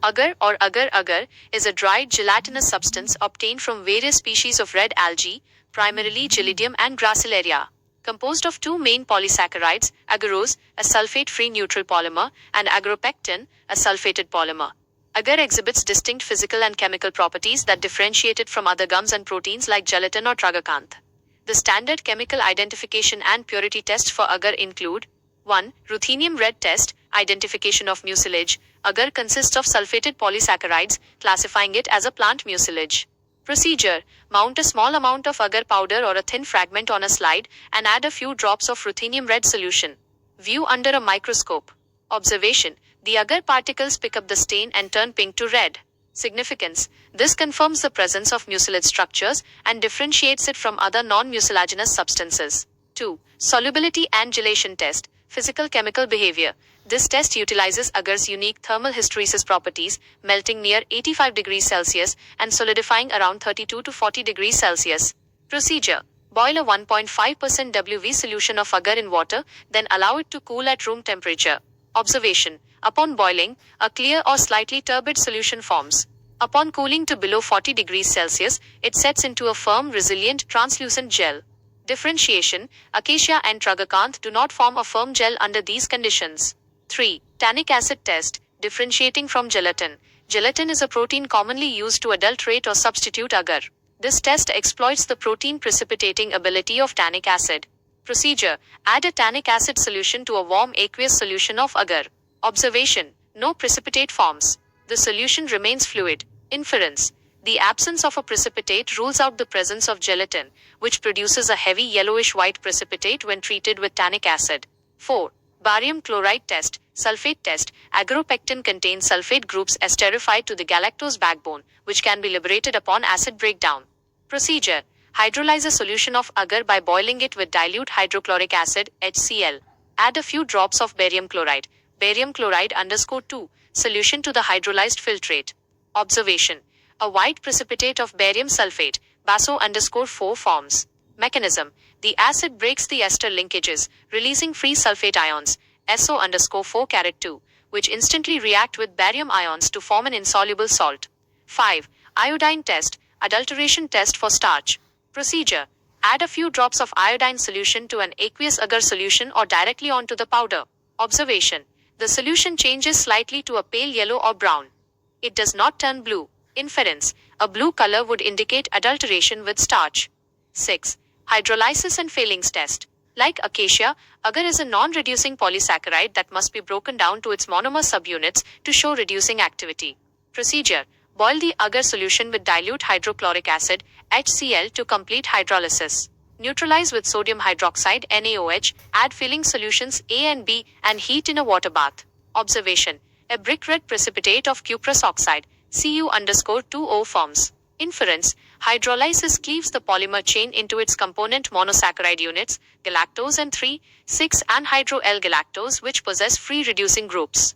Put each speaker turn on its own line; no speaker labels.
Agar or agar agar is a dried gelatinous substance obtained from various species of red algae, primarily Gelidium and Gracilaria. Composed of two main polysaccharides, agarose, a sulfate-free neutral polymer, and agropectin, a sulfated polymer. Agar exhibits distinct physical and chemical properties that differentiate it from other gums and proteins like gelatin or tragacanth. The standard chemical identification and purity tests for agar include 1. Ruthenium red test, identification of mucilage. Agar consists of sulfated polysaccharides, classifying it as a plant mucilage. Procedure: mount a small amount of agar powder or a thin fragment on a slide and add a few drops of ruthenium red solution. View under a microscope. Observation: the agar particles pick up the stain and turn pink to red. Significance: this confirms the presence of mucilage structures and differentiates it from other non-mucilaginous substances. 2. Solubility and gelation test. Physical chemical behavior. This test utilizes agar's unique thermal hysteresis properties, melting near 85 degrees Celsius and solidifying around 32 to 40 degrees Celsius. Procedure: boil a 1.5% WV solution of agar in water, then allow it to cool at room temperature. Observation: upon boiling, a clear or slightly turbid solution forms. Upon cooling to below 40 degrees Celsius, it sets into a firm, resilient, translucent gel. Differentiation: acacia and tragacanth do not form a firm gel under these conditions. 3. Tannic acid test, differentiating from gelatin. Gelatin is a protein commonly used to adulterate or substitute agar. This test exploits the protein precipitating ability of tannic acid. Procedure: add a tannic acid solution to a warm aqueous solution of agar. Observation: no precipitate forms. The solution remains fluid. Inference: the absence of a precipitate rules out the presence of gelatin, which produces a heavy yellowish-white precipitate when treated with tannic acid. 4. Barium chloride test, sulfate test. Agropectin contains sulfate groups esterified to the galactose backbone, which can be liberated upon acid breakdown. Procedure: hydrolyze a solution of agar by boiling it with dilute hydrochloric acid, HCl. Add a few drops of barium chloride, (2), solution to the hydrolyzed filtrate. Observation: a white precipitate of barium sulfate, (BaSO_4) forms. Mechanism: the acid breaks the ester linkages, releasing free sulfate ions, SO_4(2), which instantly react with barium ions to form an insoluble salt. 5. Iodine test, adulteration test for starch. Procedure: add a few drops of iodine solution to an aqueous agar solution or directly onto the powder. Observation: the solution changes slightly to a pale yellow or brown. It does not turn blue. Inference: a blue color would indicate adulteration with starch. 6. Hydrolysis and failings test. Like acacia, agar is a non-reducing polysaccharide that must be broken down to its monomer subunits to show reducing activity. Procedure: boil the agar solution with dilute hydrochloric acid, HCl, to complete hydrolysis. Neutralize with sodium hydroxide, NaOH, add filling solutions A and B, and heat in a water bath. Observation: a brick red precipitate of cuprous oxide, Cu_2O forms. Inference: hydrolysis cleaves the polymer chain into its component monosaccharide units, galactose and 3,6 anhydro L-galactose, which possess free reducing groups.